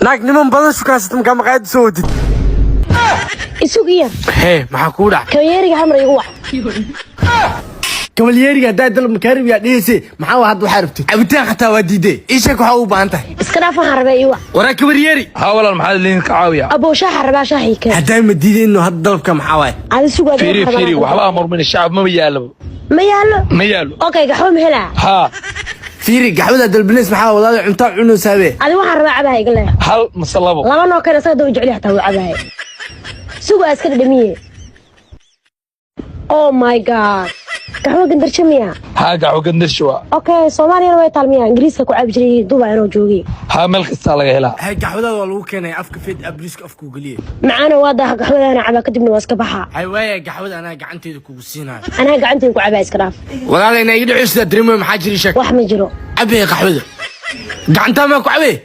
naag niman badan shukaasata markaa maqaayad soo wadid isugiya hee maxaa kuu dhac kayeeriga hamra igu wac kabalyeeriga haddaa dalab makaarib yaa dhehayse maxaa waa hadda waxaa rabtid cabitaan xataa waa diiday ii sheeg waxaa u baahan tahay iska dhaaf waxaan rabaa ii wac waraa kabalyeeri ها والله المحل اللي كعاوية aboo shaaxa rabaa shaahii keen haddaa ma diiday inuu hadda dalabka maxaa waaye adi sugaa فيري فيري وحبا أمر من الشعب ما بيالو ma yaalo ما يالو okay gaxwo ma helaa ها fiiri gaxwada dalbinays maxaa wadaada cuntaa cunaysaabee adi waxaan rabaa cabaha iga leex هل مصلبو laba noo keen asaga daba jecli xataa wuu cabahay sugaa iska dhadhamiye oh my god gaxwo gandarsho miya ها قاعو قندر شوا okay soomaaliyana way taalmiya ingiriiska ku cabi jiray duba inuu joogay ها ملك السالة هلا hay gaxwadaada waa lagu keenay afka feed abriiska afkuu geliyey macaana waa daha gaxwadana cabaa kadibna waa iska baxaa hay waaya gaxwada anaa gacanteeda kugu siinayo anaa gacantayda ku cabaa iska dhaaf walaala inaa iga dhici sidaa dareemayo maxaa jiri sheeg wax ma jiro cabee gaxwada gacantaa maa ku cabee